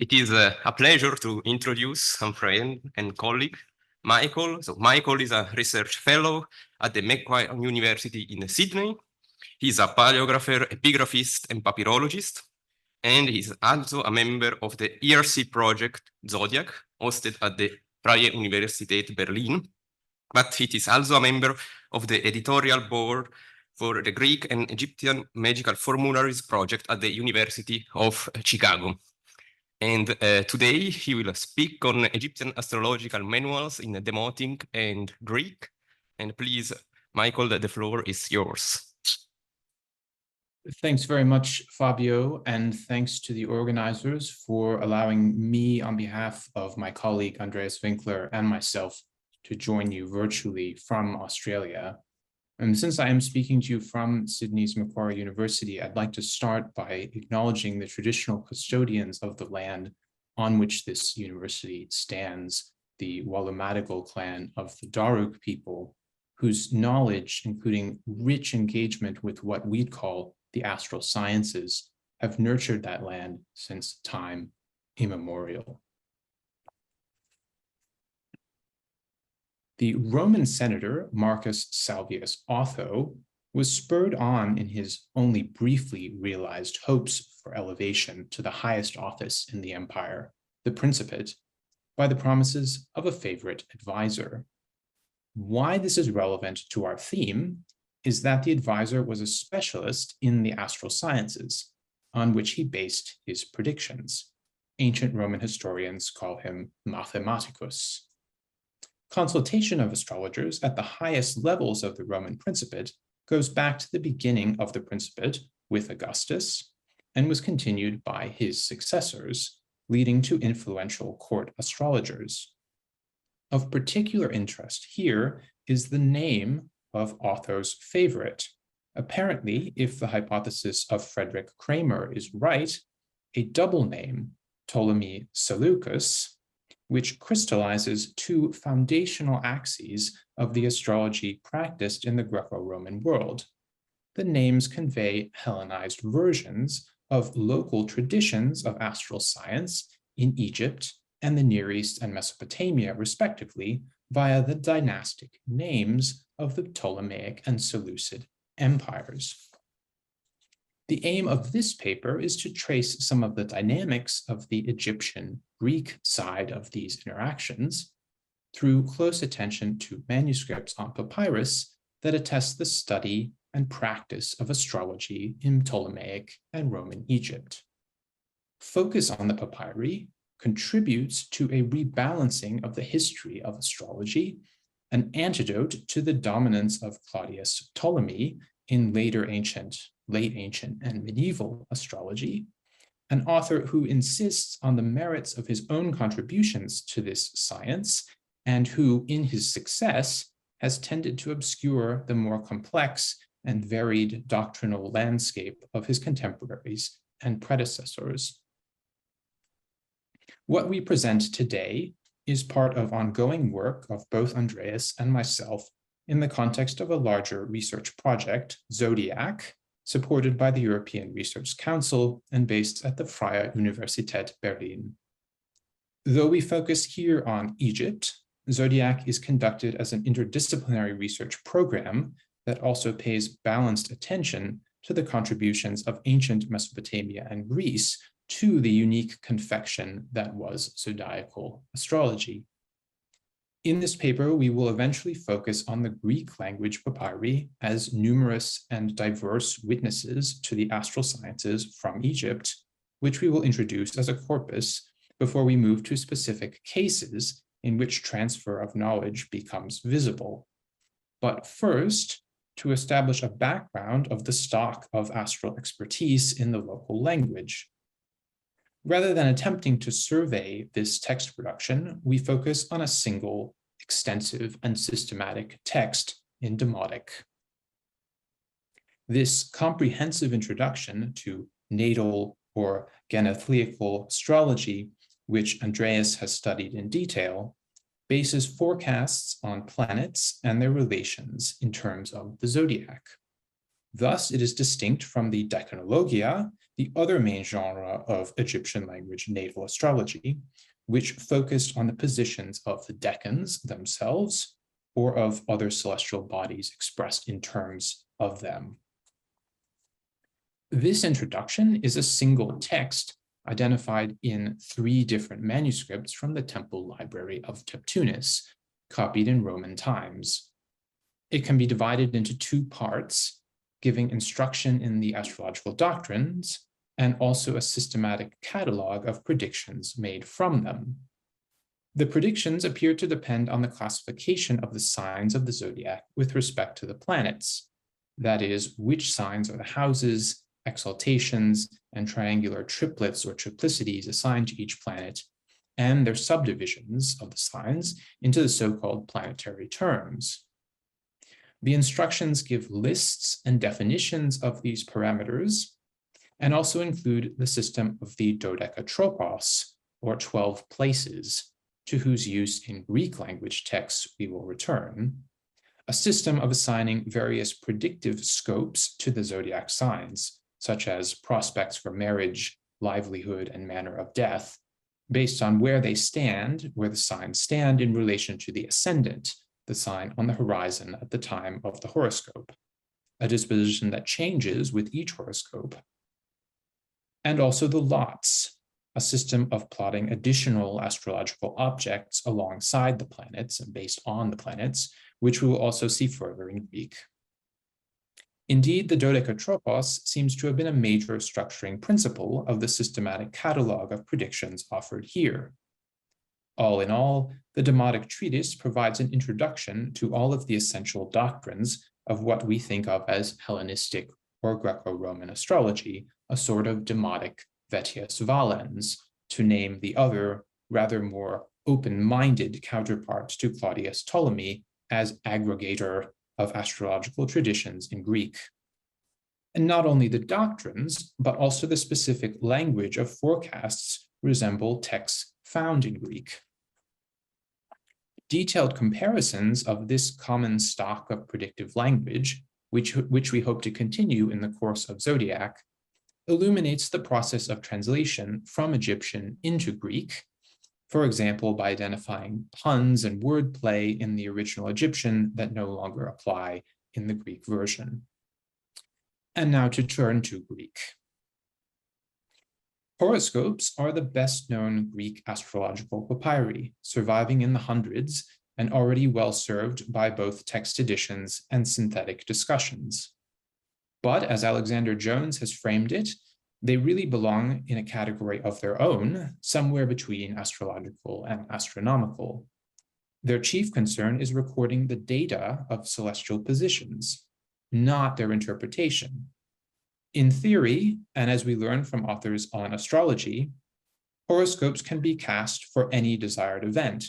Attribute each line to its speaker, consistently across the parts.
Speaker 1: It is a pleasure to introduce some friend and colleague, Michael. So Michael is a research fellow at the Macquarie University in Sydney. He's a paleographer, epigraphist, and papyrologist, and he's also a member of the ERC project Zodiac, hosted at the Freie Universität Berlin. But he is also a member of the editorial board for the Greek and Egyptian magical formularies project at the University of Chicago. And today he will speak on Egyptian astrological manuals in Demotic and Greek. And please, Michael, the floor is yours.
Speaker 2: Thanks very much, Fabio, and thanks to the organizers for allowing me on behalf of my colleague Andreas Winkler and myself to join you virtually from Australia. And since I am speaking to you from Sydney's Macquarie University, I'd like to start by acknowledging the traditional custodians of the land on which this university stands, the Walumadigal clan of the Darug people, whose knowledge, including rich engagement with what we'd call the astral sciences, have nurtured that land since time immemorial. The Roman senator Marcus Salvius Otho was spurred on in his only briefly realized hopes for elevation to the highest office in the empire, the Principate, by the promises of a favorite advisor. Why this is relevant to our theme is that the advisor was a specialist in the astral sciences, on which he based his predictions. Ancient Roman historians call him mathematicus. Consultation of astrologers at the highest levels of the Roman Principate goes back to the beginning of the Principate with Augustus and was continued by his successors, leading to influential court astrologers. Of particular interest here is the name of Otho's favorite. Apparently, if the hypothesis of Frederick Kramer is right, a double name, Ptolemy Seleucus, which crystallizes two foundational axes of the astrology practiced in the Greco-Roman world. The names convey Hellenized versions of local traditions of astral science in Egypt and the Near East and Mesopotamia, respectively, via the dynastic names of the Ptolemaic and Seleucid empires. The aim of this paper is to trace some of the dynamics of the Egyptian-Greek side of these interactions through close attention to manuscripts on papyrus that attest the study and practice of astrology in Ptolemaic and Roman Egypt. Focus on the papyri contributes to a rebalancing of the history of astrology, an antidote to the dominance of Claudius Ptolemy in late ancient and medieval astrology, an author who insists on the merits of his own contributions to this science and who, in his success, has tended to obscure the more complex and varied doctrinal landscape of his contemporaries and predecessors. What we present today is part of ongoing work of both Andreas and myself in the context of a larger research project, Zodiac, supported by the European Research Council and based at the Freie Universität Berlin. Though we focus here on Egypt, Zodiac is conducted as an interdisciplinary research program that also pays balanced attention to the contributions of ancient Mesopotamia and Greece to the unique confection that was zodiacal astrology. In this paper, we will eventually focus on the Greek language papyri as numerous and diverse witnesses to the astral sciences from Egypt, which we will introduce as a corpus before we move to specific cases in which transfer of knowledge becomes visible. But first, to establish a background of the stock of astral expertise in the local language. Rather than attempting to survey this text production, we focus on a single, extensive, and systematic text in Demotic. This comprehensive introduction to natal or genethliacal astrology, which Andreas has studied in detail, bases forecasts on planets and their relations in terms of the zodiac. Thus, it is distinct from the Decanologia the other main genre of Egyptian language natal astrology, which focused on the positions of the decans themselves or of other celestial bodies expressed in terms of them. This introduction is a single text identified in 3 different manuscripts from the temple library of Teptunis, copied in Roman times. It can be divided into 2 parts, giving instruction in the astrological doctrines and also a systematic catalog of predictions made from them. The predictions appear to depend on the classification of the signs of the zodiac with respect to the planets, that is, which signs are the houses, exaltations, and triangular triplets or triplicities assigned to each planet, and their subdivisions of the signs into the so-called planetary terms. The instructions give lists and definitions of these parameters, and also include the system of the dodekatropos, or 12 places, to whose use in Greek language texts we will return, a system of assigning various predictive scopes to the zodiac signs, such as prospects for marriage, livelihood, and manner of death, based on where they stand, where the signs stand in relation to the ascendant, the sign on the horizon at the time of the horoscope, a disposition that changes with each horoscope. And also the lots, a system of plotting additional astrological objects alongside the planets and based on the planets, which we will also see further in Greek. Indeed, the dodekatropos seems to have been a major structuring principle of the systematic catalog of predictions offered here. All in all, the Demotic treatise provides an introduction to all of the essential doctrines of what we think of as Hellenistic or Greco-Roman astrology, a sort of Demotic Vetius Valens, to name the other, rather more open-minded counterpart to Claudius Ptolemy as aggregator of astrological traditions in Greek. And not only the doctrines, but also the specific language of forecasts resemble texts found in Greek. Detailed comparisons of this common stock of predictive language, which we hope to continue in the course of Zodiac, illuminates the process of translation from Egyptian into Greek, for example, by identifying puns and wordplay in the original Egyptian that no longer apply in the Greek version. And now to turn to Greek. Horoscopes are the best-known Greek astrological papyri, surviving in the hundreds and already well served by both text editions and synthetic discussions. But as Alexander Jones has framed it, they really belong in a category of their own, somewhere between astrological and astronomical. Their chief concern is recording the data of celestial positions, not their interpretation. In theory, and as we learn from authors on astrology, horoscopes can be cast for any desired event.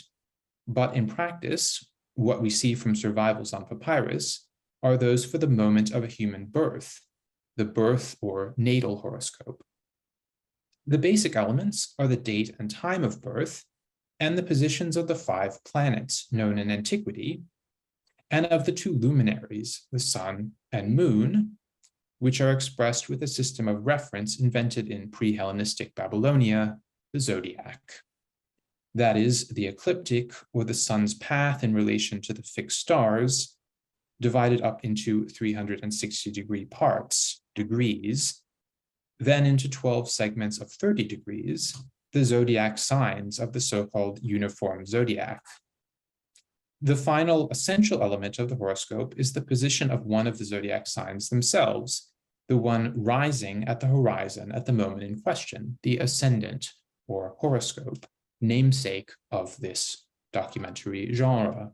Speaker 2: But in practice, what we see from survivals on papyrus are those for the moment of a human birth, the birth or natal horoscope. The basic elements are the date and time of birth, and the positions of the 5 planets known in antiquity, and of the 2 luminaries, the sun and moon, which are expressed with a system of reference invented in pre-Hellenistic Babylonia, the zodiac. That is, the ecliptic, or the sun's path in relation to the fixed stars, divided up into 360-degree parts, degrees, then into 12 segments of 30 degrees, the zodiac signs of the so-called uniform zodiac. The final essential element of the horoscope is the position of one of the zodiac signs themselves, the one rising at the horizon at the moment in question, the ascendant or horoscope, namesake of this documentary genre.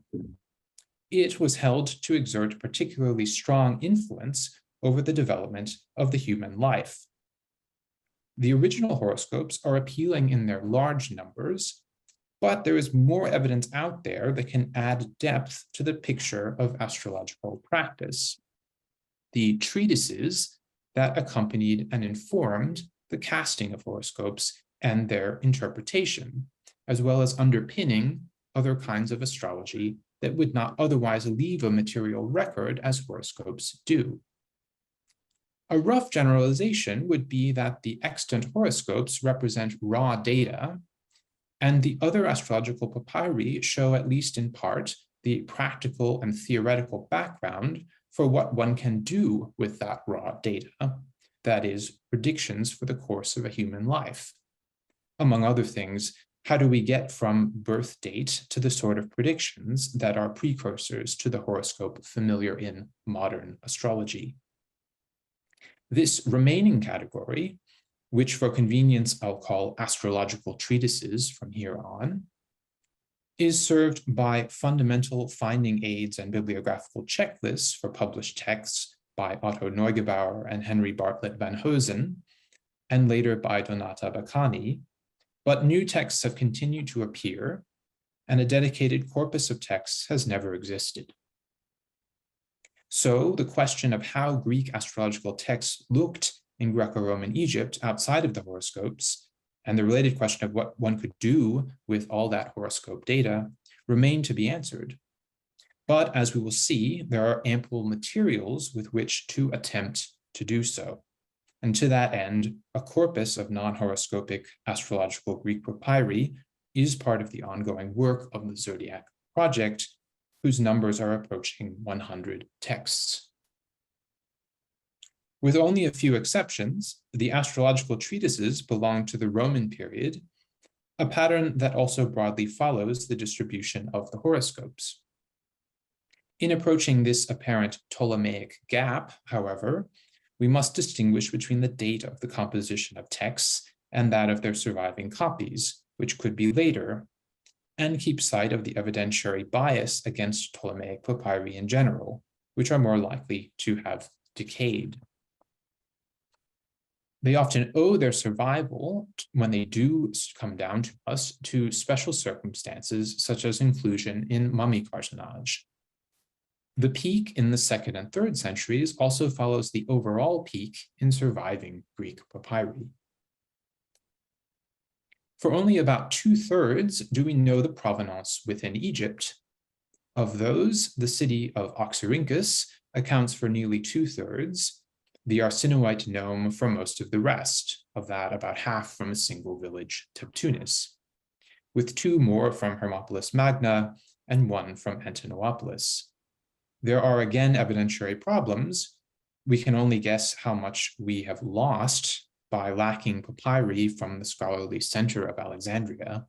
Speaker 2: It was held to exert particularly strong influence over the development of the human life. The original horoscopes are appealing in their large numbers, but there is more evidence out there that can add depth to the picture of astrological practice. The treatises that accompanied and informed the casting of horoscopes and their interpretation, as well as underpinning other kinds of astrology that would not otherwise leave a material record as horoscopes do. A rough generalization would be that the extant horoscopes represent raw data, and the other astrological papyri show, at least in part, the practical and theoretical background for what one can do with that raw data, that is, predictions for the course of a human life. Among other things, how do we get from birth date to the sort of predictions that are precursors to the horoscope familiar in modern astrology? This remaining category, which for convenience I'll call astrological treatises from here on, is served by fundamental finding aids and bibliographical checklists for published texts by Otto Neugebauer and Henry Bartlett van Hosen, and later by Donata Baccani, but new texts have continued to appear, and a dedicated corpus of texts has never existed. So the question of how Greek astrological texts looked in Greco-Roman Egypt outside of the horoscopes, and the related question of what one could do with all that horoscope data, remain to be answered. But as we will see, there are ample materials with which to attempt to do so. And to that end, a corpus of non-horoscopic astrological Greek papyri is part of the ongoing work of the Zodiac Project, whose numbers are approaching 100 texts. With only a few exceptions, the astrological treatises belong to the Roman period, a pattern that also broadly follows the distribution of the horoscopes. In approaching this apparent Ptolemaic gap, however, we must distinguish between the date of the composition of texts and that of their surviving copies, which could be later, and keep sight of the evidentiary bias against Ptolemaic papyri in general, which are more likely to have decayed. They often owe their survival, when they do come down to us, to special circumstances such as inclusion in mummy cartonnage. The peak in the 2nd and 3rd centuries also follows the overall peak in surviving Greek papyri. For only about 2/3 do we know the provenance within Egypt. Of those, the city of Oxyrhynchus accounts for nearly 2/3, the Arsinoite nome for most of the rest, of that about half from a single village, Tunis, with 2 more from Hermopolis Magna and 1 from Antinopolis. There are again evidentiary problems. We can only guess how much we have lost by lacking papyri from the scholarly center of Alexandria,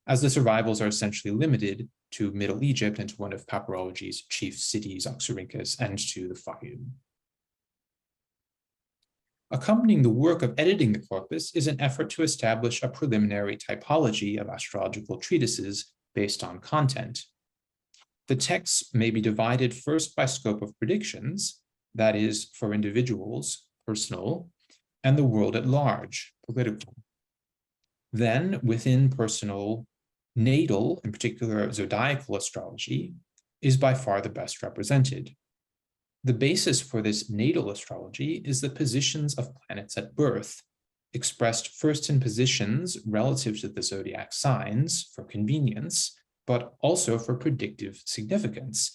Speaker 2: as the survivals are essentially limited to Middle Egypt and to one of papyrology's chief cities, Oxyrhynchus, and to the Fayum. Accompanying the work of editing the corpus is an effort to establish a preliminary typology of astrological treatises based on content. The texts may be divided first by scope of predictions, that is, for individuals, personal, and the world at large, political. Then, within personal, natal, in particular zodiacal astrology, is by far the best represented. The basis for this natal astrology is the positions of planets at birth, expressed first in positions relative to the zodiac signs for convenience, but also for predictive significance,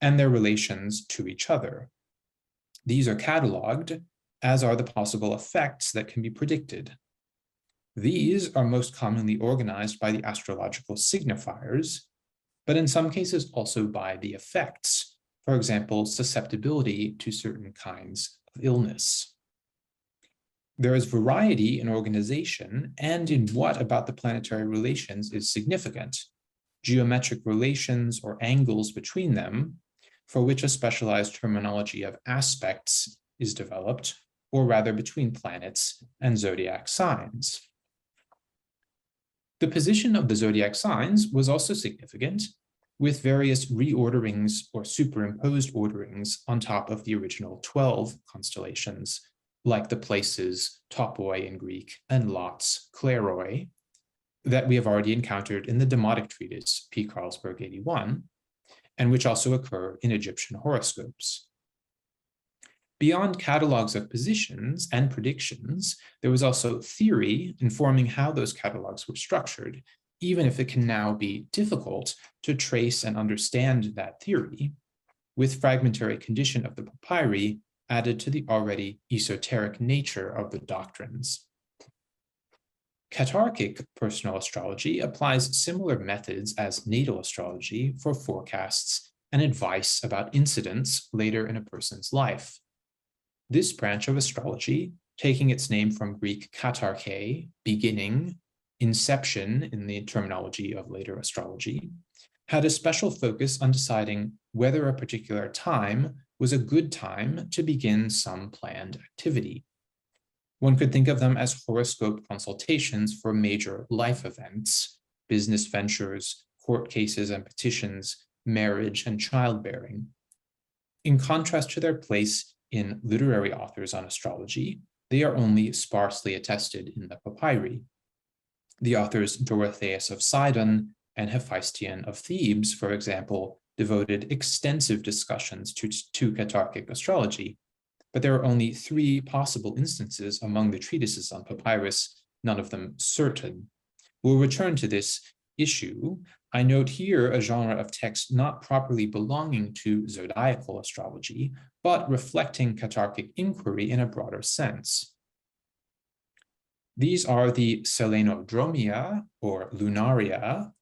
Speaker 2: and their relations to each other. These are cataloged, as are the possible effects that can be predicted. These are most commonly organized by the astrological signifiers, but in some cases also by the effects, for example, susceptibility to certain kinds of illness. There is variety in organization and in what about the planetary relations is significant. Geometric relations or angles between them, for which a specialized terminology of aspects is developed, or rather between planets and zodiac signs. The position of the zodiac signs was also significant, with various reorderings or superimposed orderings on top of the original 12 constellations, like the places topoi in Greek and lots kleroi, that we have already encountered in the Demotic treatise, P. Carlsberg 81, and which also occur in Egyptian horoscopes. Beyond catalogs of positions and predictions, there was also theory informing how those catalogs were structured, even if it can now be difficult to trace and understand that theory. With fragmentary condition of the papyri, added to the already esoteric nature of the doctrines. Catarchic personal astrology applies similar methods as natal astrology for forecasts and advice about incidents later in a person's life. This branch of astrology, taking its name from Greek katarche, beginning, inception in the terminology of later astrology, had a special focus on deciding whether a particular time was a good time to begin some planned activity. One could think of them as horoscope consultations for major life events, business ventures, court cases and petitions, marriage and childbearing. In contrast to their place in literary authors on astrology, they are only sparsely attested in the papyri. The authors Dorotheus of Sidon and Hephaestion of Thebes, for example, devoted extensive discussions to catarchic astrology, but there are only 3 possible instances among the treatises on papyrus, none of them certain. We'll return to this issue. I note here a genre of text not properly belonging to zodiacal astrology, but reflecting catarchic inquiry in a broader sense. These are the selenodromia, or lunaria,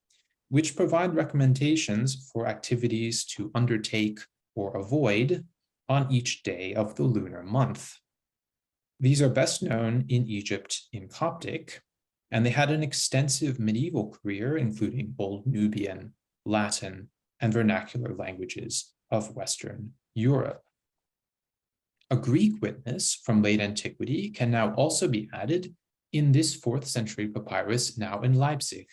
Speaker 2: which provide recommendations for activities to undertake or avoid on each day of the lunar month. These are best known in Egypt in Coptic, and they had an extensive medieval career, including Old Nubian, Latin, and vernacular languages of Western Europe. A Greek witness from late antiquity can now also be added in this 4th century papyrus now in Leipzig.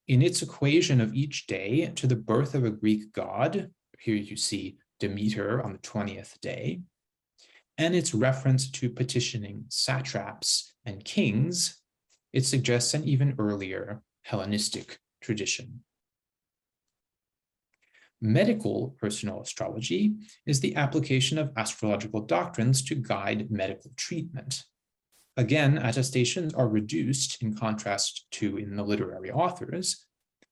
Speaker 2: In its equation of each day to the birth of a Greek god, here you see Demeter on the 20th day, and its reference to petitioning satraps and kings, it suggests an even earlier Hellenistic tradition. Medical personal astrology is the application of astrological doctrines to guide medical treatment. Again, attestations are reduced in contrast to in the literary authors,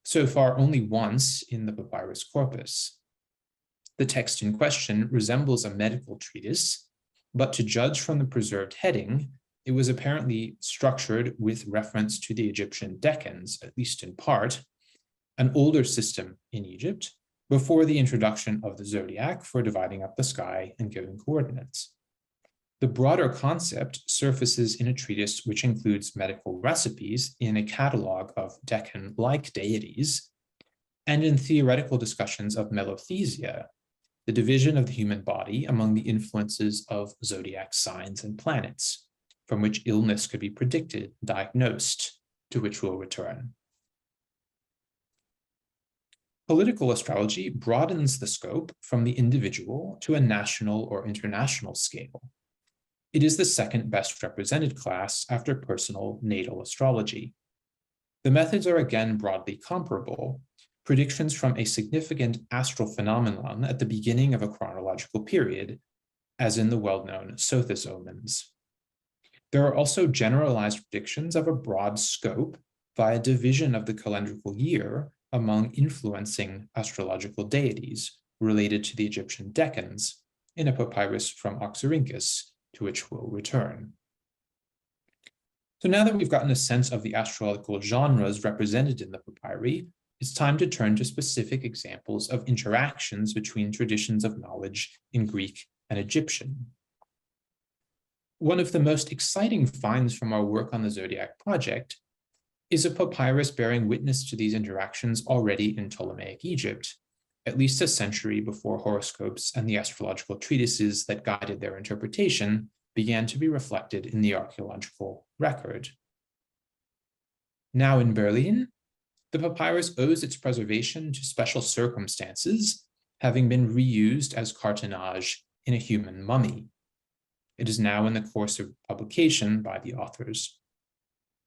Speaker 2: so far only once in the papyrus corpus. The text in question resembles a medical treatise, but to judge from the preserved heading, it was apparently structured with reference to the Egyptian decans, at least in part, an older system in Egypt, before the introduction of the zodiac for dividing up the sky and giving coordinates. The broader concept surfaces in a treatise which includes medical recipes in a catalog of decan-like deities, and in theoretical discussions of melothesia, the division of the human body among the influences of zodiac signs and planets, from which illness could be predicted, diagnosed, to which we'll return. Political astrology broadens the scope from the individual to a national or international scale. It is the second best represented class after personal natal astrology. The methods are again broadly comparable, predictions from a significant astral phenomenon at the beginning of a chronological period, as in the well-known Sothis omens. There are also generalized predictions of a broad scope via division of the calendrical year among influencing astrological deities related to the Egyptian decans in a papyrus from Oxyrhynchus, to which we'll return. So now that we've gotten a sense of the astrological genres represented in the papyri, it's time to turn to specific examples of interactions between traditions of knowledge in Greek and Egyptian. One of the most exciting finds from our work on the Zodiac project is a papyrus bearing witness to these interactions already in Ptolemaic Egypt, at least a century before horoscopes and the astrological treatises that guided their interpretation began to be reflected in the archaeological record. Now in Berlin, the papyrus owes its preservation to special circumstances, having been reused as cartonnage in a human mummy. It is now in the course of publication by the authors.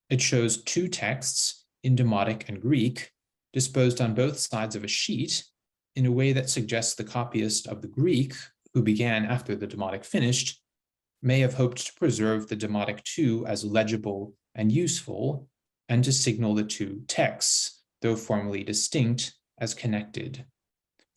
Speaker 2: It shows 2 texts in Demotic and Greek, disposed on both sides of a sheet in a way that suggests the copyist of the Greek, who began after the Demotic finished, may have hoped to preserve the Demotic too as legible and useful, and to signal the 2 texts, though formally distinct, as connected.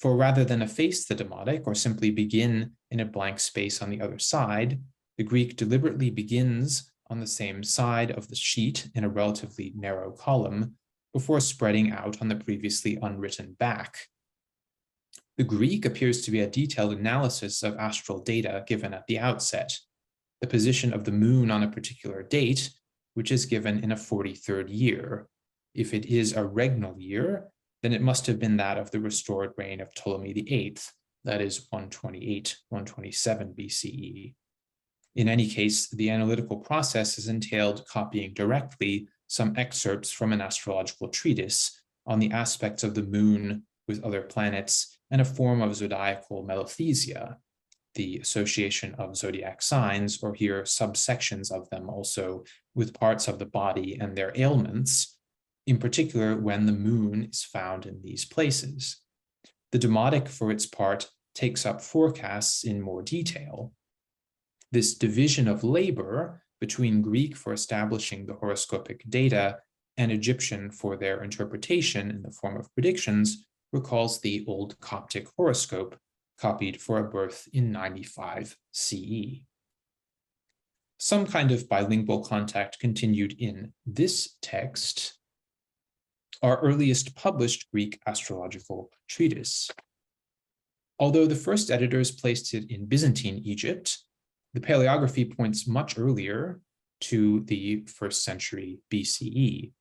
Speaker 2: For rather than efface the demotic or simply begin in a blank space on the other side, the Greek deliberately begins on the same side of the sheet in a relatively narrow column before spreading out on the previously unwritten back. The Greek appears to be a detailed analysis of astral data given at the outset, the position of the moon on a particular date, which is given in a 43rd year. If it is a regnal year, then it must have been that of the restored reign of Ptolemy VIII, that is 128, 127 BCE. In any case, the analytical process has entailed copying directly some excerpts from an astrological treatise on the aspects of the moon with other planets and a form of zodiacal melothesia, the association of zodiac signs, or here subsections of them also, with parts of the body and their ailments, in particular when the moon is found in these places. The Demotic, for its part, takes up forecasts in more detail. This division of labor between Greek for establishing the horoscopic data and Egyptian for their interpretation in the form of predictions recalls the Old Coptic horoscope, copied for a birth in 95 CE. Some kind of bilingual contact continued in this text. Our earliest published Greek astrological treatise. Although the first editors placed it in Byzantine Egypt, the paleography points much earlier to the 1st century BCE.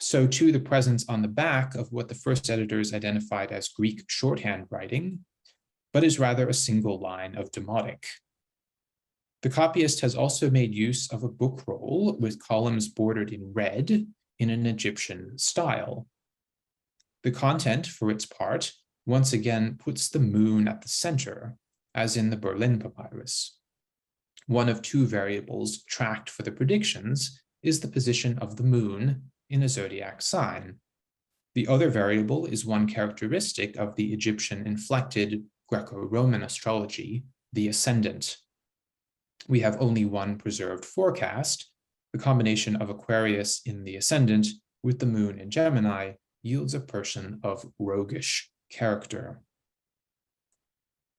Speaker 2: So too the presence on the back of what the first editors identified as Greek shorthand writing, but is rather a single line of Demotic. The copyist has also made use of a book roll with columns bordered in red in an Egyptian style. The content, for its part, once again puts the moon at the center, as in the Berlin papyrus. One of two variables tracked for the predictions is the position of the moon in a zodiac sign. The other variable is one characteristic of the Egyptian inflected Greco-Roman astrology, the ascendant. We have only one preserved forecast. The combination of Aquarius in the ascendant with the moon in Gemini yields a person of roguish character.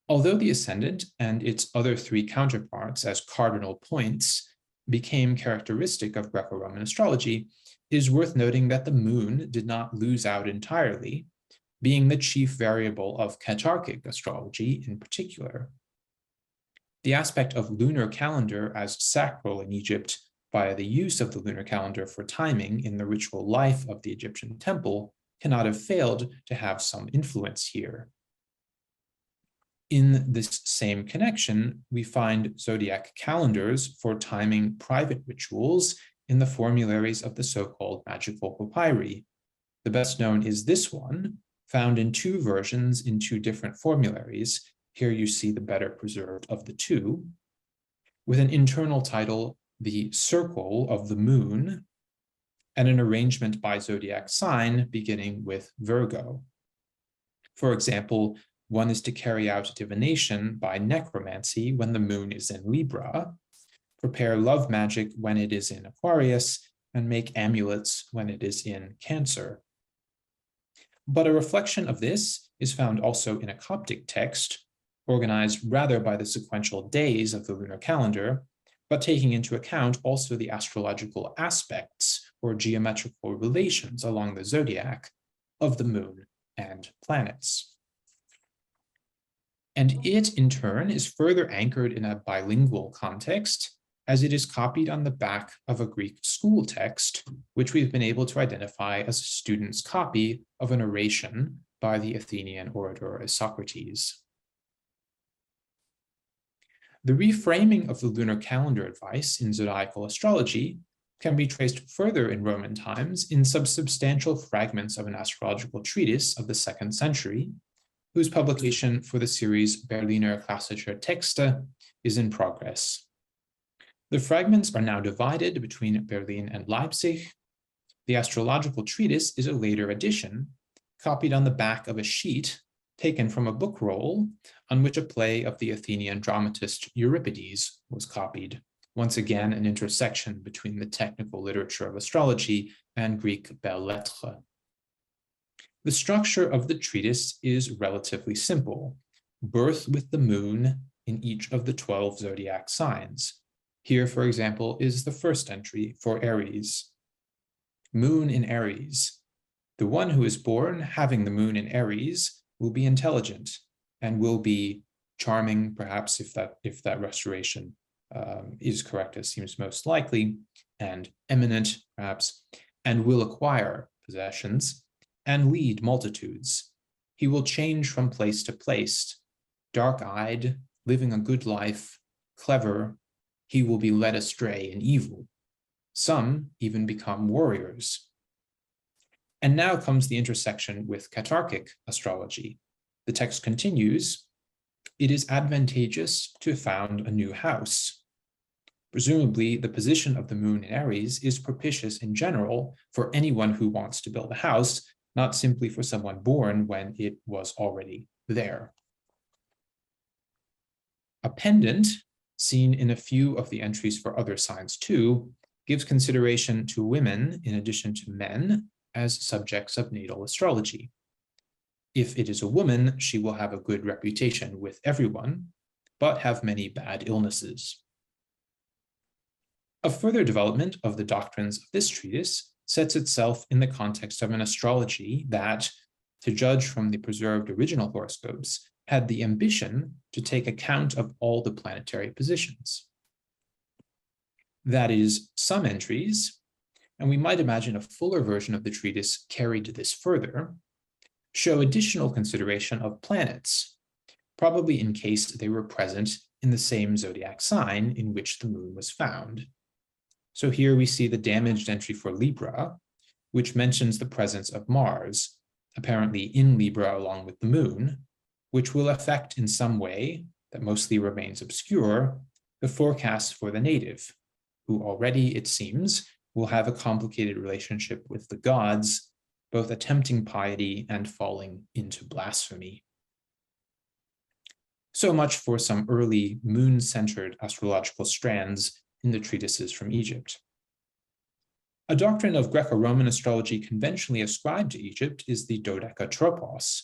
Speaker 2: Although the ascendant and its other three counterparts as cardinal points became characteristic of Greco-Roman astrology, it is worth noting that the moon did not lose out entirely, being the chief variable of Catarchic astrology in particular. The aspect of lunar calendar as sacral in Egypt via the use of the lunar calendar for timing in the ritual life of the Egyptian temple cannot have failed to have some influence here. In this same connection, we find zodiac calendars for timing private rituals in the formularies of the so-called magical papyri. The best known is this one, found in two versions in two different formularies. Here you see the better preserved of the two, with an internal title, the Circle of the Moon, and an arrangement by zodiac sign beginning with Virgo. For example, one is to carry out divination by necromancy when the moon is in Libra, prepare love magic when it is in Aquarius, and make amulets when it is in Cancer. But a reflection of this is found also in a Coptic text, organized rather by the sequential days of the lunar calendar, but taking into account also the astrological aspects or geometrical relations along the zodiac of the moon and planets. And it, in turn, is further anchored in a bilingual context, as it is copied on the back of a Greek school text, which we've been able to identify as a student's copy of an oration by the Athenian orator Socrates. The reframing of the lunar calendar advice in zodiacal astrology can be traced further in Roman times in substantial fragments of an astrological treatise of the 2nd century, whose publication for the series Berliner Klassische Texte is in progress. The fragments are now divided between Berlin and Leipzig. The astrological treatise is a later edition, copied on the back of a sheet taken from a book roll on which a play of the Athenian dramatist Euripides was copied. Once again, an intersection between the technical literature of astrology and Greek belles lettres. The structure of the treatise is relatively simple. Birth with the moon in each of the 12 zodiac signs. Here, for example, is the first entry for Aries. Moon in Aries. The one who is born having the moon in Aries will be intelligent and will be charming, perhaps, if that restoration is correct, as seems most likely, and eminent, perhaps, and will acquire possessions and lead multitudes. He will change from place to place, dark-eyed, living a good life, clever. He will be led astray in evil. Some even become warriors. And now comes the intersection with Catarchic astrology. The text continues, it is advantageous to found a new house. Presumably, the position of the moon in Aries is propitious in general for anyone who wants to build a house, not simply for someone born when it was already there. A pendant, seen in a few of the entries for other signs too, gives consideration to women in addition to men as subjects of natal astrology. If it is a woman, she will have a good reputation with everyone, but have many bad illnesses. A further development of the doctrines of this treatise sets itself in the context of an astrology that, to judge from the preserved original horoscopes, had the ambition to take account of all the planetary positions. That is, some entries, and we might imagine a fuller version of the treatise carried this further, show additional consideration of planets, probably in case they were present in the same zodiac sign in which the moon was found. So here we see the damaged entry for Libra, which mentions the presence of Mars, apparently in Libra along with the moon, which will affect in some way, that mostly remains obscure, the forecast for the native, who already, it seems, will have a complicated relationship with the gods, both attempting piety and falling into blasphemy. So much for some early moon-centered astrological strands in the treatises from Egypt. A doctrine of Greco-Roman astrology conventionally ascribed to Egypt is the dodecatropos,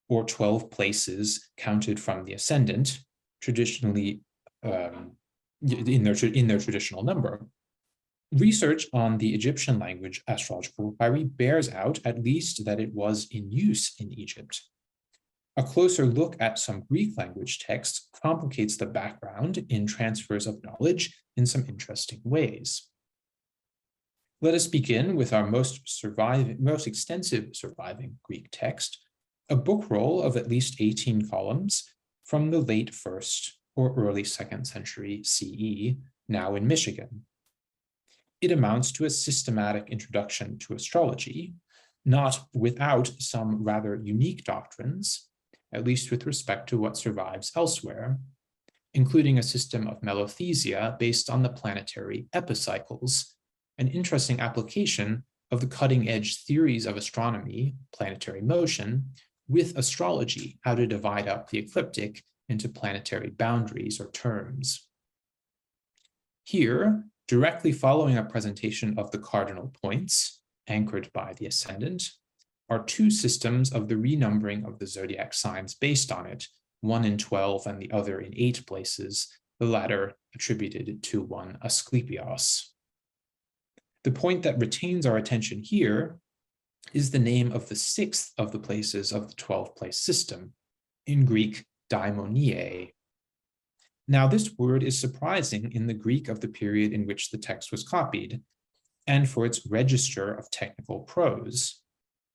Speaker 2: or 12 places counted from the ascendant, traditionally in their traditional number. Research on the Egyptian language astrological papyri bears out at least that it was in use in Egypt. A closer look at some Greek language texts complicates the background in transfers of knowledge in some interesting ways. Let us begin with our most extensive surviving Greek text, a book roll of at least 18 columns from the late 1st or early 2nd century CE, now in Michigan. It amounts to a systematic introduction to astrology, not without some rather unique doctrines, at least with respect to what survives elsewhere, including a system of melothesia based on the planetary epicycles, an interesting application of the cutting-edge theories of astronomy, planetary motion, with astrology, how to divide up the ecliptic into planetary boundaries or terms. Here, directly following a presentation of the cardinal points, anchored by the ascendant, are two systems of the renumbering of the zodiac signs based on it, one in 12 and the other in 8 places, the latter attributed to one Asclepios. The point that retains our attention here is the name of the 6th of the places of the 12-place system, in Greek, daimoniae. Now, this word is surprising in the Greek of the period in which the text was copied, and for its register of technical prose.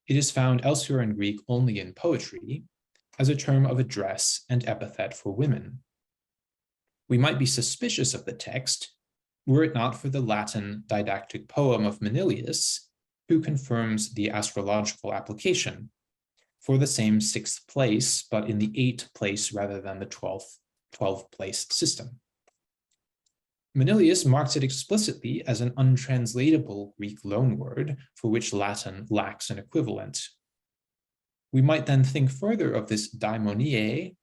Speaker 2: It is found elsewhere in Greek only in poetry, as a term of address and epithet for women. We might be suspicious of the text, were it not for the Latin didactic poem of Manilius, who confirms the astrological application, for the same 6th place, but in the 8th place rather than the 12-place system. Manilius marks it explicitly as an untranslatable Greek loanword for which Latin lacks an equivalent. We might then think further of this daimoniae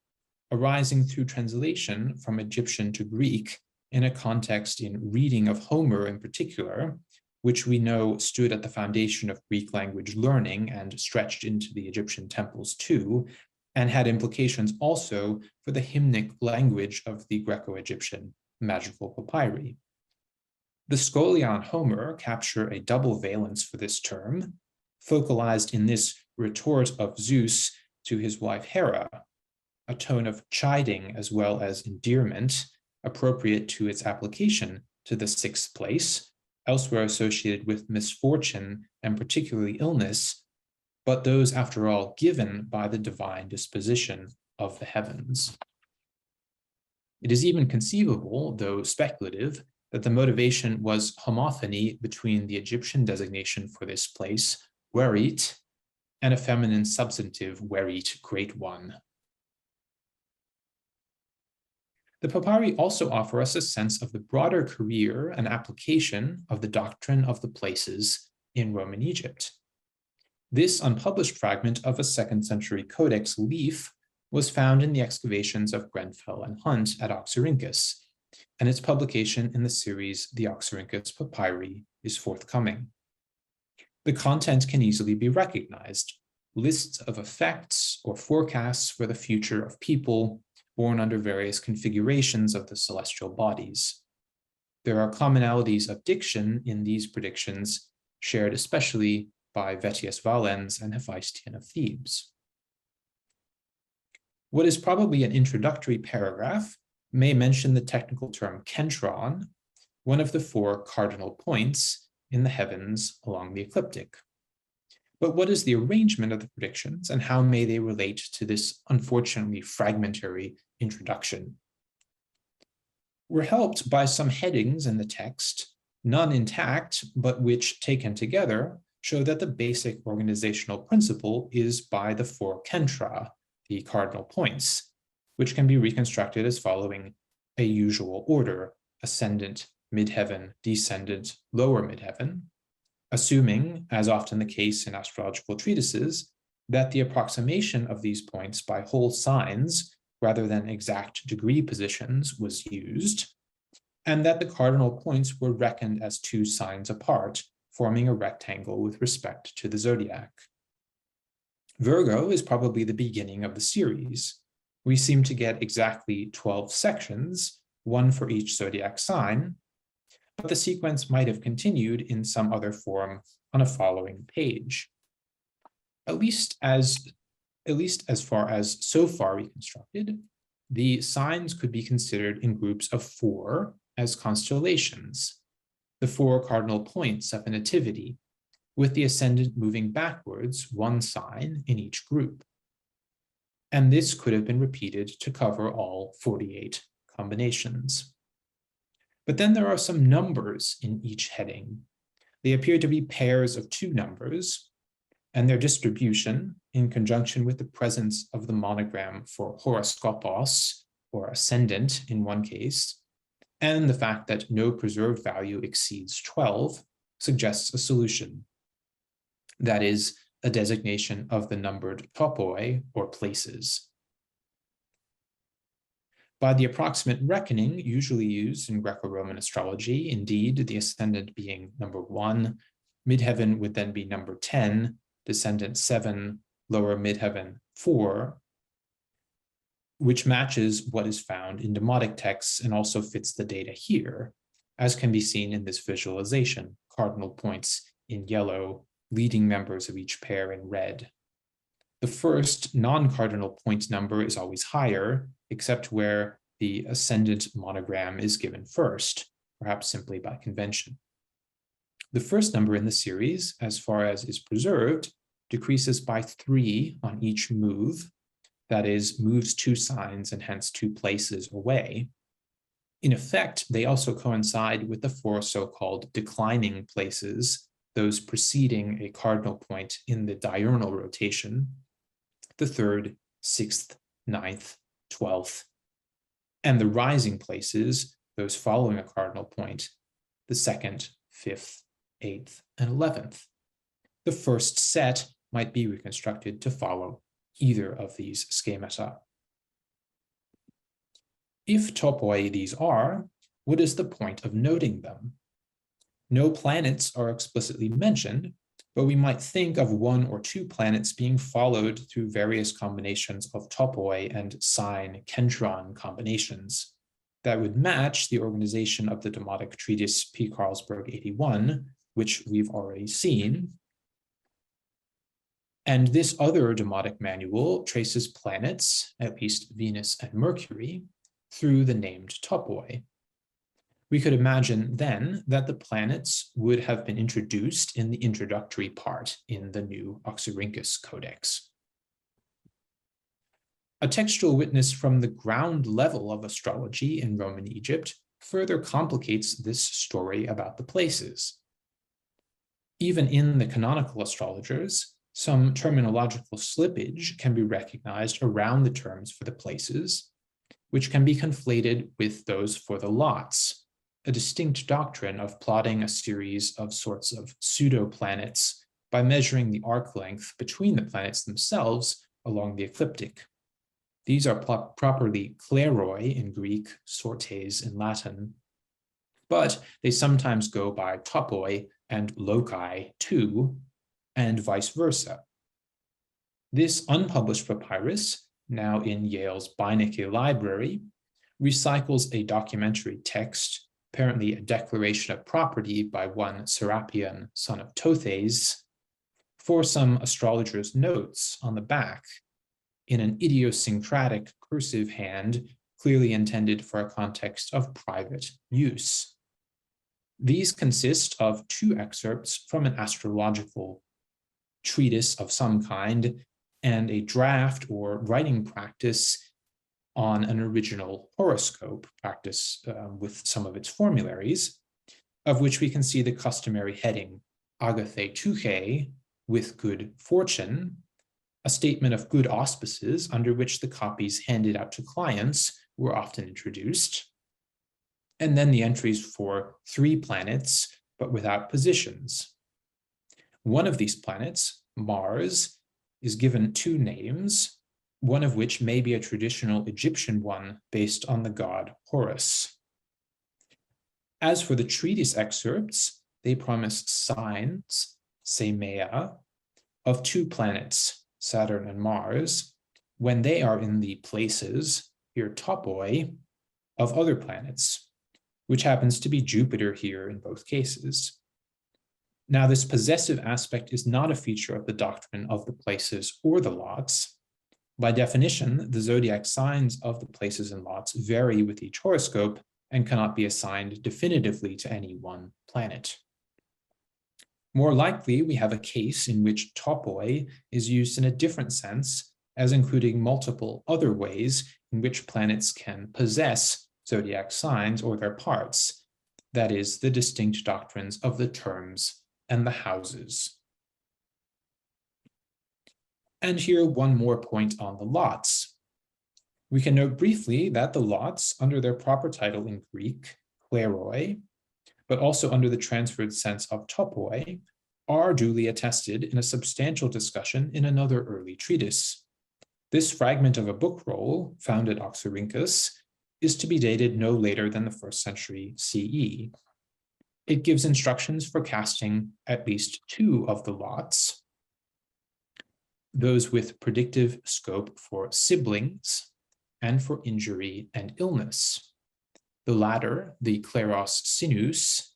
Speaker 2: arising through translation from Egyptian to Greek in a context in reading of Homer in particular, which we know stood at the foundation of Greek language learning and stretched into the Egyptian temples too, and had implications also for the hymnic language of the Greco-Egyptian magical papyri. The Scholia on Homer capture a double valence for this term, focalized in this retort of Zeus to his wife Hera, a tone of chiding as well as endearment, appropriate to its application to the sixth place, elsewhere associated with misfortune and particularly illness, but those, after all, given by the divine disposition of the heavens. It is even conceivable, though speculative, that the motivation was homophony between the Egyptian designation for this place, Werit, and a feminine substantive, Werit, Great One. The papyri also offer us a sense of the broader career and application of the doctrine of the places in Roman Egypt. This unpublished fragment of a 2nd century codex leaf was found in the excavations of Grenfell and Hunt at Oxyrhynchus, and its publication in the series The Oxyrhynchus Papyri is forthcoming. The content can easily be recognized: lists of effects or forecasts for the future of people born under various configurations of the celestial bodies. There are commonalities of diction in these predictions, shared especially by Vettius Valens and Hephaestion of Thebes. What is probably an introductory paragraph may mention the technical term kentron, one of the 4 cardinal points in the heavens along the ecliptic. But what is the arrangement of the predictions, and how may they relate to this unfortunately fragmentary introduction? We're helped by some headings in the text, none intact, but which, taken together, show that the basic organizational principle is by the 4 kentra, the cardinal points, which can be reconstructed as following a usual order: ascendant, midheaven, descendant, lower midheaven, assuming, as often the case in astrological treatises, that the approximation of these points by whole signs rather than exact degree positions was used, and that the cardinal points were reckoned as 2 signs apart, forming a rectangle with respect to the zodiac. Virgo is probably the beginning of the series. We seem to get exactly 12 sections, 1 for each zodiac sign, but the sequence might have continued in some other form on a following page. At least as far as so far reconstructed, the signs could be considered in groups of 4 as constellations, the 4 cardinal points of a nativity, with the ascendant moving backwards 1 sign in each group. And this could have been repeated to cover all 48 combinations. But then there are some numbers in each heading. They appear to be pairs of 2 numbers, and their distribution, in conjunction with the presence of the monogram for horoscopos, or ascendant in one case, and the fact that no preserved value exceeds 12, suggests a solution. That is, a designation of the numbered topoi, or places. By the approximate reckoning usually used in Greco-Roman astrology, indeed, the ascendant being number 1, midheaven would then be number 10, descendant 7, lower midheaven 4, which matches what is found in Demotic texts and also fits the data here, as can be seen in this visualization: cardinal points in yellow, leading members of each pair in red. The first non-cardinal point number is always higher, except where the ascendant monogram is given first, perhaps simply by convention. The first number in the series, as far as is preserved, decreases by 3 on each move, that is, moves 2 signs and hence 2 places away. In effect, they also coincide with the 4 so-called declining places, those preceding a cardinal point in the diurnal rotation, the 3rd, 6th, 9th, 12th, and the rising places, those following a cardinal point, the 2nd, 5th, 8th, and 11th. The first set might be reconstructed to follow either of these schemata. If topoi these are, what is the point of noting them? No planets are explicitly mentioned, but we might think of one or two planets being followed through various combinations of topoi and sign-kentron combinations that would match the organization of the Demotic treatise P. Carlsberg 81, which we've already seen. And this other Demotic manual traces planets, at least Venus and Mercury, through the named topoi. We could imagine then that the planets would have been introduced in the introductory part in the new Oxyrhynchus Codex. A textual witness from the ground level of astrology in Roman Egypt further complicates this story about the places. Even in the canonical astrologers, some terminological slippage can be recognized around the terms for the places, which can be conflated with those for the lots, a distinct doctrine of plotting a series of sorts of pseudo-planets by measuring the arc length between the planets themselves along the ecliptic. These are properly kleroi in Greek, sortes in Latin, but they sometimes go by topoi and loci too, and vice versa. This unpublished papyrus, now in Yale's Beinecke Library, recycles a documentary text, apparently a declaration of property by one Serapion, son of Tothes, for some astrologer's notes on the back in an idiosyncratic cursive hand clearly intended for a context of private use. These consist of two excerpts from an astrological treatise of some kind and a draft or writing practice on an original horoscope practice with some of its formularies, of which we can see the customary heading, Agathe Tuche, with good fortune, a statement of good auspices under which the copies handed out to clients were often introduced, and then the entries for 3 planets, but without positions. One of these planets, Mars, is given 2 names, one of which may be a traditional Egyptian one based on the god Horus. As for the treatise excerpts, they promise signs, semea, of 2 planets, Saturn and Mars, when they are in the places, here topoi, of other planets, which happens to be Jupiter here in both cases. Now, this possessive aspect is not a feature of the doctrine of the places or the lots. By definition, the zodiac signs of the places and lots vary with each horoscope and cannot be assigned definitively to any one planet. More likely, we have a case in which topoi is used in a different sense, as including multiple other ways in which planets can possess zodiac signs or their parts, that is, the distinct doctrines of the terms and the houses. And here, one more point on the lots. We can note briefly that the lots, under their proper title in Greek, kleroi, but also under the transferred sense of topoi, are duly attested in a substantial discussion in another early treatise. This fragment of a book roll, found at Oxyrhynchus, is to be dated no later than the 1st century CE. It gives instructions for casting at least 2 of the lots, those with predictive scope for siblings and for injury and illness. The latter, the kleros sinus,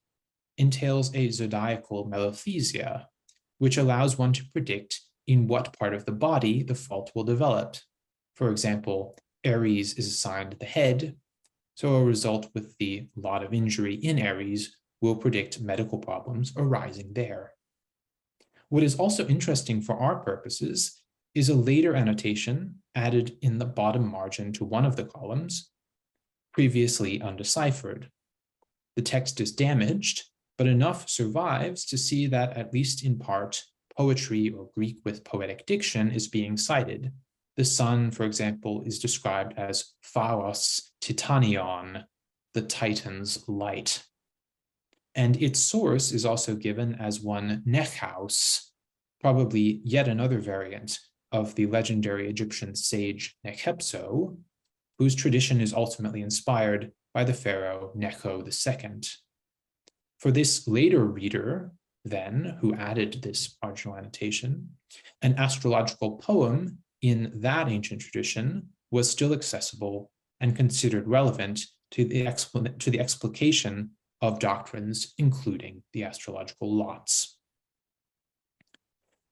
Speaker 2: entails a zodiacal malethesia, which allows one to predict in what part of the body the fault will develop. For example, Aries is assigned the head, so a result with the lot of injury in Aries will predict medical problems arising there. What is also interesting for our purposes is a later annotation added in the bottom margin to one of the columns, previously undeciphered. The text is damaged, but enough survives to see that, at least in part, poetry or Greek with poetic diction is being cited. The sun, for example, is described as Pharos Titanion, the Titan's light. And its source is also given as one Nechaus, probably yet another variant of the legendary Egyptian sage Nekhepso, whose tradition is ultimately inspired by the pharaoh Necho II. For this later reader, then, who added this marginal annotation, an astrological poem in that ancient tradition was still accessible and considered relevant to the explication of doctrines, including the astrological lots.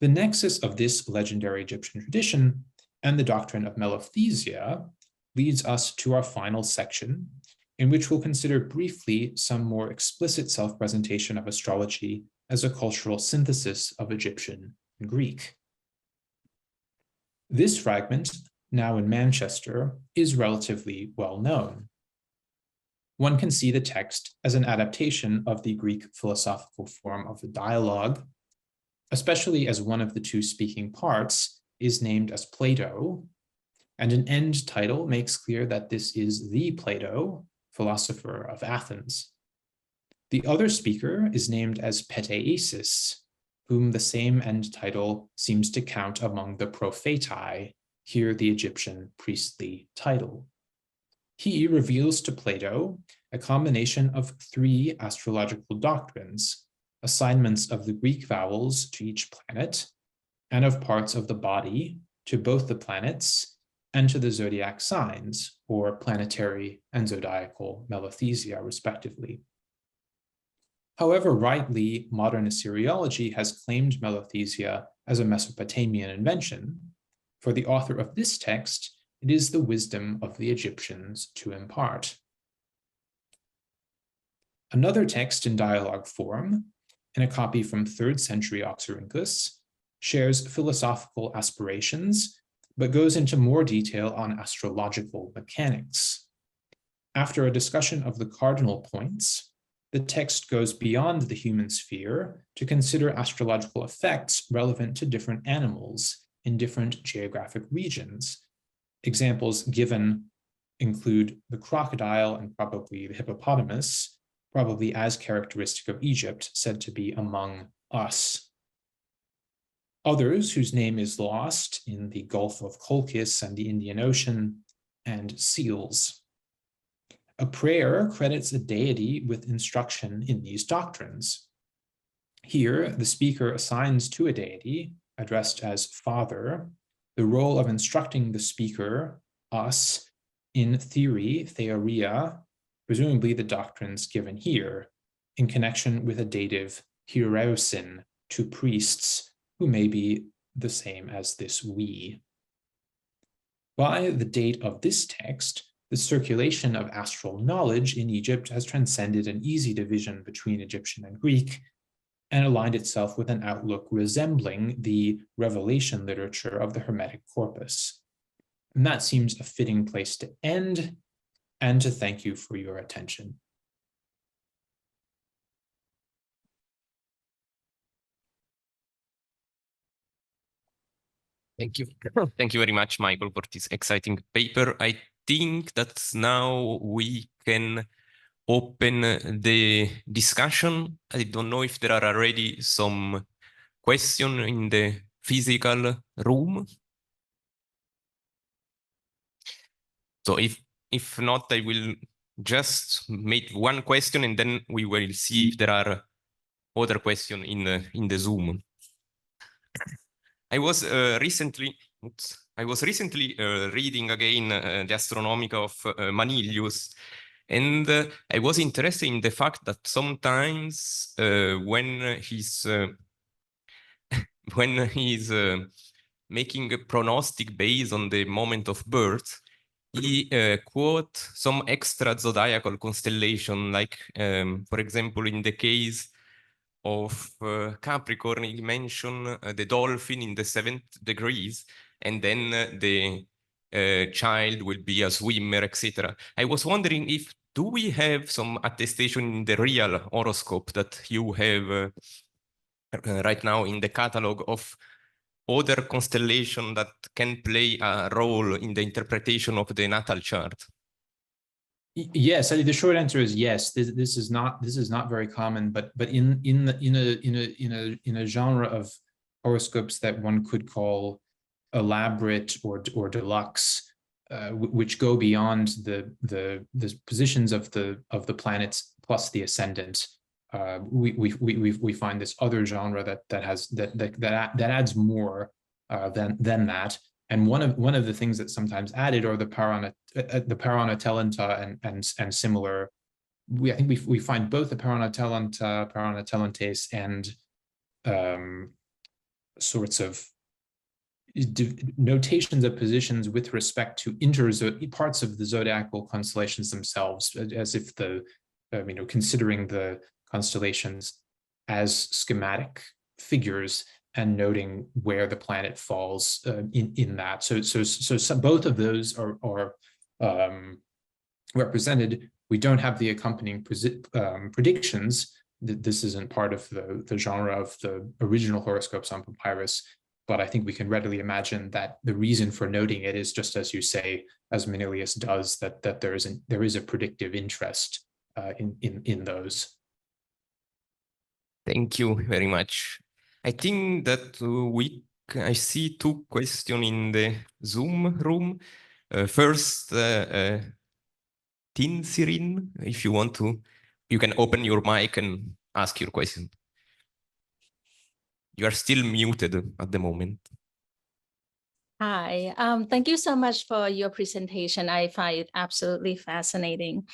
Speaker 2: The nexus of this legendary Egyptian tradition and the doctrine of Melothesia leads us to our final section, in which we'll consider briefly some more explicit self-presentation of astrology as a cultural synthesis of Egyptian and Greek. This fragment, now in Manchester, is relatively well known. One can see the text as an adaptation of the Greek philosophical form of the dialogue, especially as one of the two speaking parts is named as Plato, and an end title makes clear that this is the Plato, philosopher of Athens. The other speaker is named as Peteesis, whom the same end title seems to count among the prophetae, here the Egyptian priestly title. He reveals to Plato a combination of 3 astrological doctrines, assignments of the Greek vowels to each planet, and of parts of the body to both the planets and to the zodiac signs, or planetary and zodiacal Melothesia, respectively. However rightly modern Assyriology has claimed Melothesia as a Mesopotamian invention, for the author of this text, it is the wisdom of the Egyptians to impart. Another text in dialogue form, in a copy from 3rd century Oxyrhynchus, shares philosophical aspirations, but goes into more detail on astrological mechanics. After a discussion of the cardinal points, the text goes beyond the human sphere to consider astrological effects relevant to different animals in different geographic regions. Examples given include the crocodile and probably the hippopotamus, probably as characteristic of Egypt, said to be among us. Others whose name is lost in the Gulf of Colchis and the Indian Ocean, and seals. A prayer credits a deity with instruction in these doctrines. Here, the speaker assigns to a deity, addressed as Father, the role of instructing the speaker, us, in theory, theoria, presumably the doctrines given here, in connection with a dative hierousin to priests, who may be the same as this we. By the date of this text, the circulation of astral knowledge in Egypt has transcended an easy division between Egyptian and Greek, and aligned itself with an outlook resembling the revelation literature of the Hermetic corpus. And that seems a fitting place to end, and to thank you for your attention.
Speaker 1: Thank you. Thank you very much, Michael, for this exciting paper. I think that now we can open the discussion. I don't know if there are already some questions in the physical room. So if not, I will just make one question and then we will see if there are other questions in the Zoom. I was recently reading again the Astronomical of Manilius, and I was interested in the fact that sometimes when he's making a prognostic based on the moment of birth, he quote some extra zodiacal constellation, like for example in the case of Capricorn, he mentioned the dolphin in the 7th degrees, and then the child will be a swimmer, etc. I was wondering if do we have some attestation in the real horoscope that you have right now in the catalog of other constellation that can play a role in the interpretation of the natal chart?
Speaker 2: Yes, the short answer is yes. This is not very common, but in a genre of horoscopes that one could call elaborate or deluxe, which go beyond the positions of the planets plus the ascendant. we find this other genre that adds more than that. And one of the things that's sometimes added are the paranatelenta and similar. I think we find both the paranatelentes and sorts of notations of positions with respect to parts of the zodiacal constellations themselves, as if considering the constellations as schematic figures and noting where the planet falls in that. So both of those are represented. We don't have the accompanying predictions. This isn't part of the genre of the original horoscopes on papyrus, but I think we can readily imagine that the reason for noting it is just as you say, as Manilius does, that there is a predictive interest in those.
Speaker 1: Thank you very much. I think that I see two questions in the Zoom room. First, Tin Sirin, if you want to, you can open your mic and ask your question. You are still muted at the moment.
Speaker 3: Hi, thank you so much for your presentation. I find it absolutely fascinating.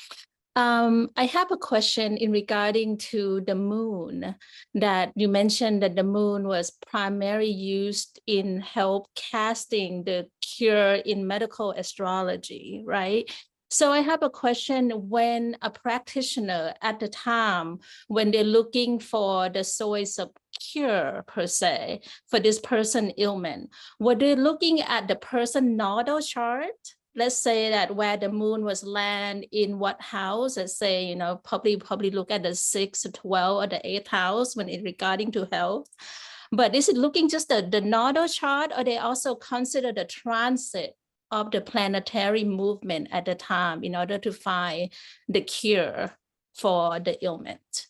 Speaker 3: I have a question in regarding to the moon, that you mentioned that the moon was primarily used in help casting the cure in medical astrology, right? So I have a question: when a practitioner at the time, when they're looking for the source of cure per se for this person ailment, were they looking at the person nodal chart? Let's say that where the moon was land in what house, let's say, probably look at the 6th, 12th, or the 8th house when it regarding to health. But is it looking just the nodal chart, or they also consider the transit of the planetary movement at the time in order to find the cure for the ailment?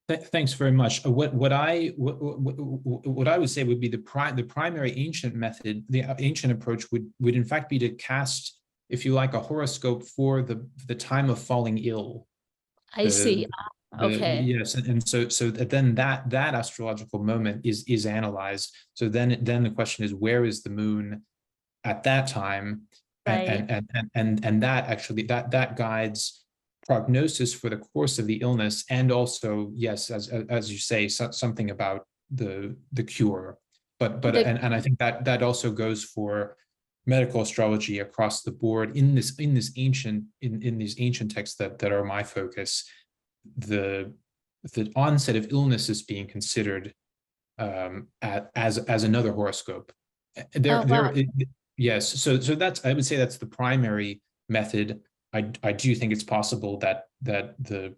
Speaker 2: Thanks very much. What I would say would be the primary ancient method, the ancient approach would in fact be to cast, if you like, a horoscope for the time of falling ill.
Speaker 3: I see. Okay.
Speaker 2: Yes, and so then that astrological moment is analyzed. So then the question is, where is the moon at that time?
Speaker 3: Right.
Speaker 2: And that actually that guides prognosis for the course of the illness, and also, yes, as you say, something about the cure. And I think that also goes for medical astrology across the board in these ancient texts that are my focus. The onset of illness is being considered as another horoscope. Yes, so that's, I would say that's the primary method. I do think it's possible that the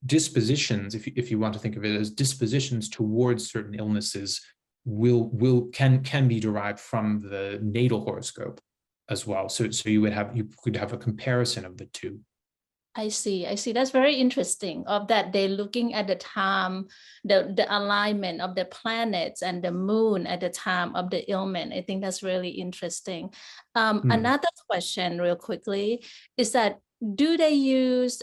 Speaker 2: dispositions, if you want to think of it as dispositions towards certain illnesses, can be derived from the natal horoscope as well. So you could have a comparison of the two.
Speaker 3: I see. That's very interesting, of that they're looking at the time, the alignment of the planets and the moon at the time of the ailment. I think that's really interesting. Another question real quickly is that, do they use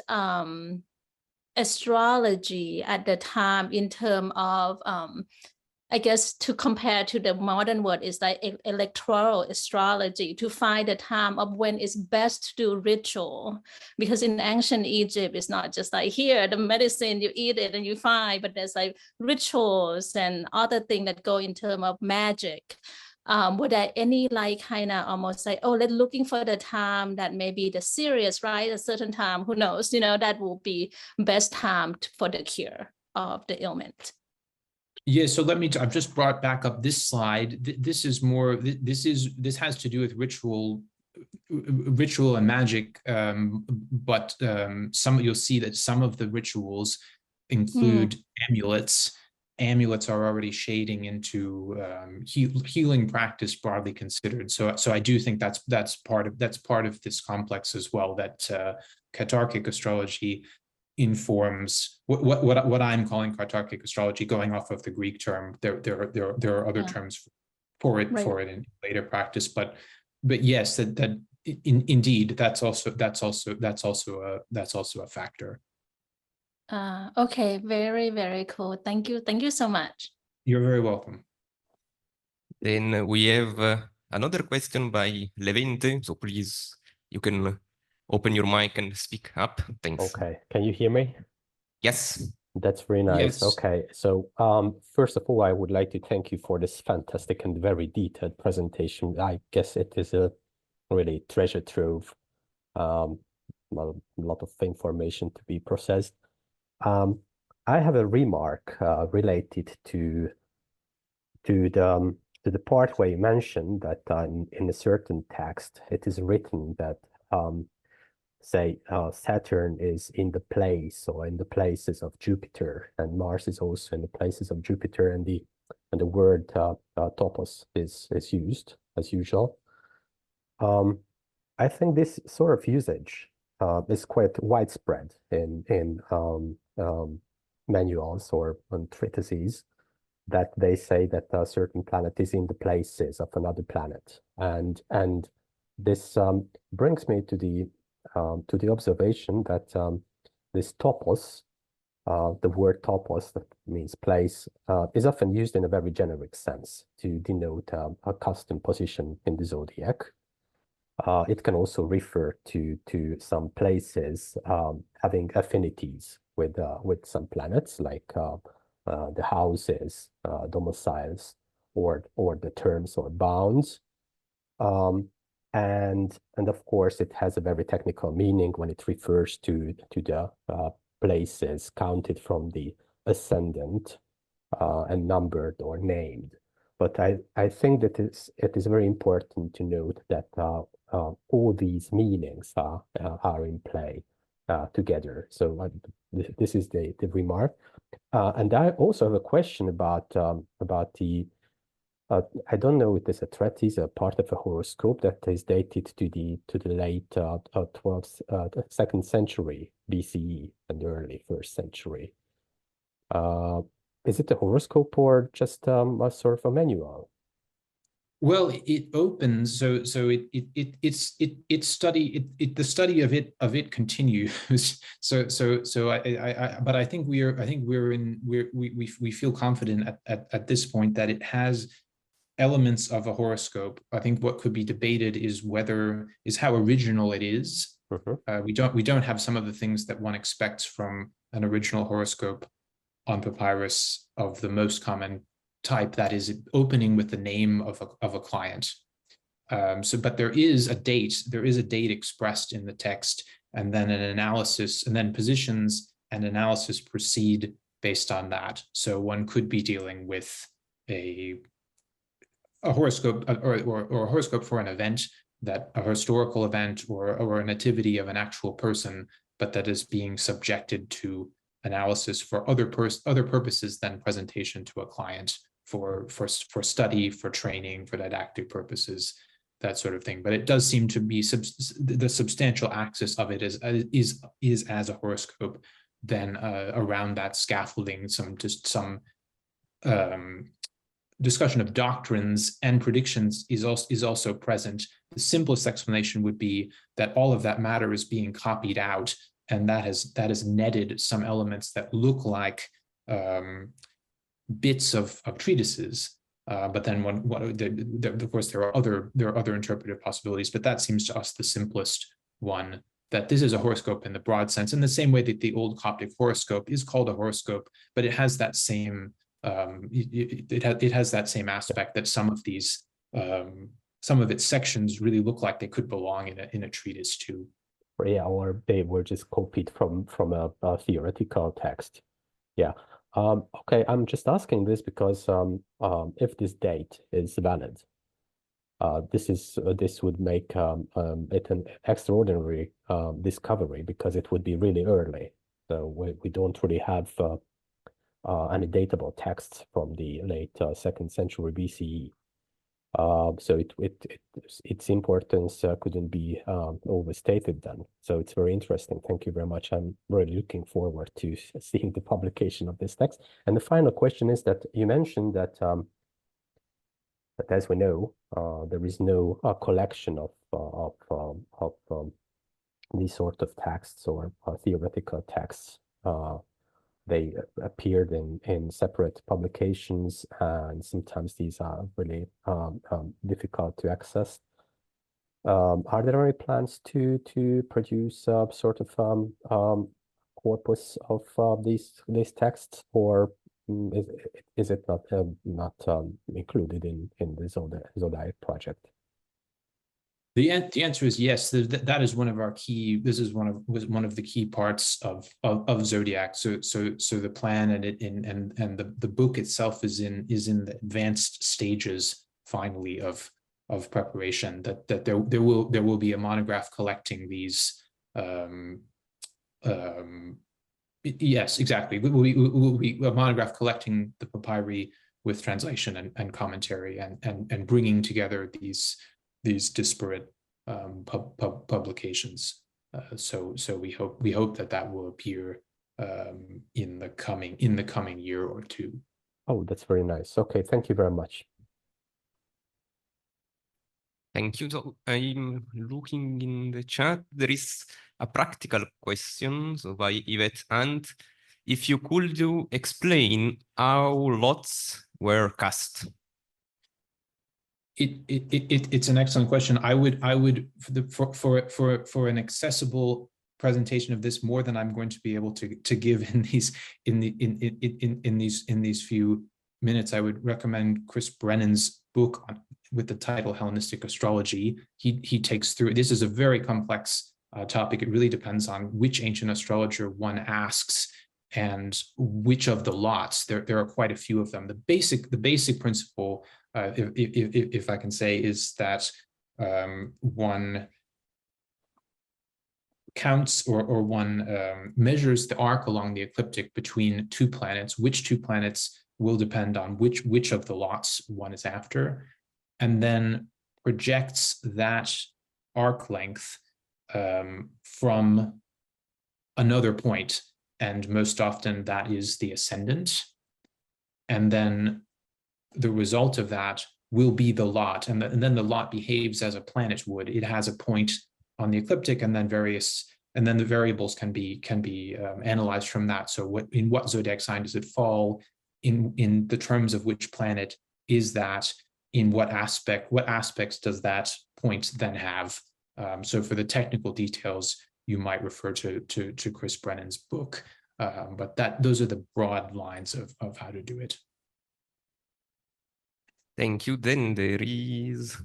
Speaker 3: astrology at the time in terms of, I guess, to compare to the modern world, is like electoral astrology, to find the time of when it's best to do ritual? Because in ancient Egypt, it's not just like, here, the medicine, you eat it and you fine, but there's like rituals and other things that go in terms of magic. Were there any kind of almost like, oh, let's looking for the time that maybe the serious, right? A certain time, who knows, that will be best time for the cure of the ailment.
Speaker 2: Yeah, so I've just brought back up this slide. This has to do with ritual and magic, but you'll see that some of the rituals include amulets. Amulets are already shading into healing practice, broadly considered. So I do think that's part of this complex as well, that Catarchic astrology informs what I'm calling Catarchic astrology, going off of the Greek term. There are other terms for it in later practice, but yes, indeed that's also a factor.
Speaker 3: Okay, very, very cool. Thank you. Thank you so much.
Speaker 2: You're very welcome.
Speaker 1: Then we have another question by Levente. So please, you can open your mic and speak up. Thanks.
Speaker 4: Okay, can you hear me?
Speaker 1: Yes.
Speaker 4: That's very nice.
Speaker 2: Yes.
Speaker 4: Okay, so first of all, I would like to thank you for this fantastic and very detailed presentation. I guess it is a really treasure trove, a lot of information to be processed. I have a remark related to the part where you mentioned that in a certain text it is written that say Saturn is in the place or in the places of Jupiter, and Mars is also in the places of Jupiter, and the word topos is used as usual. I think this sort of usage is quite widespread in manuals or treatises, that they say that a certain planet is in the places of another planet, and this brings me to the observation that this topos, the word topos, that means place, is often used in a very generic sense to denote a custom position in the zodiac. It can also refer to some places having affinities with some planets, like the houses, domiciles, or the terms or bounds. And of course, it has a very technical meaning when it refers to the places counted from the ascendant and numbered or named. But I think that it is very important to note that all these meanings are in play together. So this is the remark. And I also have a question about the I don't know if it's a treatise, a part of a horoscope that is dated to the late 12th, 2nd century BCE and early 1st century. Is it a horoscope or just a sort of a manual?
Speaker 2: Well, it opens, so the study of it continues. But I think we feel confident at this point that it has elements of a horoscope. I think what could be debated is how original it is.
Speaker 4: Mm-hmm.
Speaker 2: We don't have some of the things that one expects from an original horoscope on papyrus of the most common type, that is opening with the name of a client. But there is a date expressed in the text, and then an analysis, and then positions and analysis proceed based on that. So one could be dealing with a horoscope or a horoscope for an event, that a historical event or a nativity of an actual person, but that is being subjected to analysis for other purposes than presentation to a client, for study, for training, for didactic purposes, that sort of thing. But it does seem to be the substantial axis of it is as a horoscope. Then around that scaffolding, some discussion of doctrines and predictions is also present. The simplest explanation would be that all of that matter is being copied out, and that has netted some elements that look like bits of treatises. But then of course there are other interpretive possibilities, but that seems to us the simplest one, that this is a horoscope in the broad sense, in the same way that the old Coptic horoscope is called a horoscope, but it has that same it has that same aspect, that some of these some of its sections really look like they could belong in a treatise too.
Speaker 4: Yeah, or they were just copied from a theoretical text. Yeah. Okay, I'm just asking this because if this date is valid, this would make it an extraordinary discovery, because it would be really early. So we don't really have any datable texts from the late 2nd century BCE. So its importance couldn't be overstated then. So it's very interesting. Thank you very much. I'm really looking forward to seeing the publication of this text. And the final question is that you mentioned that as we know, there is no collection of these sort of texts or theoretical texts they appeared in separate publications, and sometimes these are really difficult to access. Are there any plans to produce sort of corpus of these texts, or is it not included in the Zodiac project?
Speaker 2: The answer is yes. That is one of our key. This is one of the key parts of Zodiac. So the plan and the book itself is in the advanced stages finally of preparation. That there will be a monograph collecting these. Yes, exactly. Will be a monograph collecting the papyri with translation and commentary and bringing together these disparate publications. So we hope that will appear in the coming year or two.
Speaker 4: Oh, that's very nice. Okay, thank you very much.
Speaker 1: Thank you. So I'm looking in the chat. There is a practical question by Yvette, and if you could explain how lots were cast.
Speaker 2: It's an excellent question. I would for an accessible presentation of this, more than I'm going to be able to give in these few minutes, I would recommend Chris Brennan's book with the title Hellenistic Astrology. He takes through, this is a very complex topic. It really depends on which ancient astrologer one asks and which of the lots. There are quite a few of them. The basic principle, if I can say, is that one counts or one measures the arc along the ecliptic between two planets. Which two planets will depend on which of the lots one is after, and then projects that arc length from another point, and most often that is the ascendant, and then the result of that will be the lot, and then the lot behaves as a planet would. It has a point on the ecliptic, and then the variables can be analyzed from that. So in what zodiac sign does it fall? In the terms of which planet is that? In what aspects does that point then have? So for the technical details, you might refer to Chris Brennan's book, but those are the broad lines of how to do it.
Speaker 1: Thank you. Then there is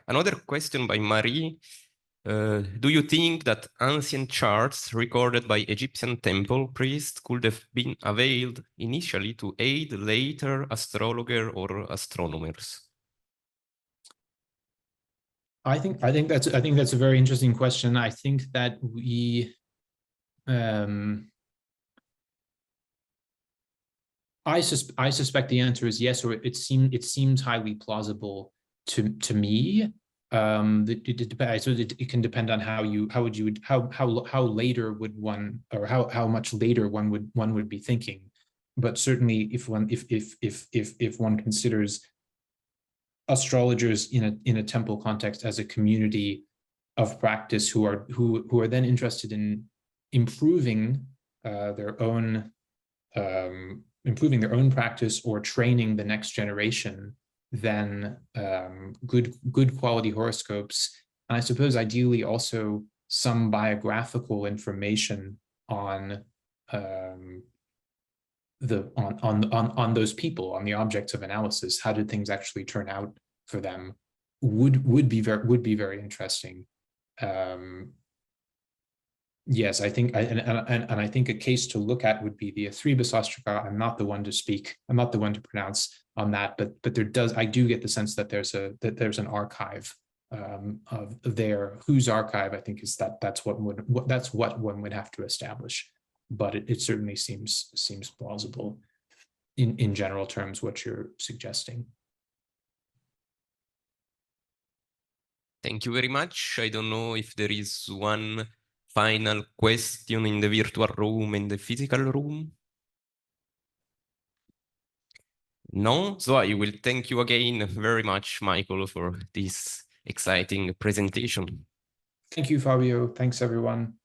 Speaker 1: another question by Marie. Do you think that ancient charts recorded by Egyptian temple priests could have been availed initially to aid later astrologers or astronomers?
Speaker 2: I think that's a very interesting question. I think that we I suspect the answer is yes, or it seems highly plausible to me. It can depend on how later would one, or how much later one would be thinking. But certainly, if one considers astrologers in a temple context as a community of practice who are then interested in improving their own practice or training the next generation, then good quality horoscopes, and I suppose ideally also some biographical information on those people, on the objects of analysis. How did things actually turn out for them? Would be very interesting. Yes, I think, I think a case to look at would be the Athribis Ostraca. I'm not the one to speak. I'm not the one to pronounce on that, but I do get the sense that there's an archive of there, whose archive I think is that's what one would have to establish. But it certainly seems plausible in general terms what you're suggesting.
Speaker 1: Thank you very much. I don't know if there is one final question in the virtual room and the physical room. No? So I will thank you again very much, Michael, for this exciting presentation.
Speaker 2: Thank you, Fabio. Thanks, everyone.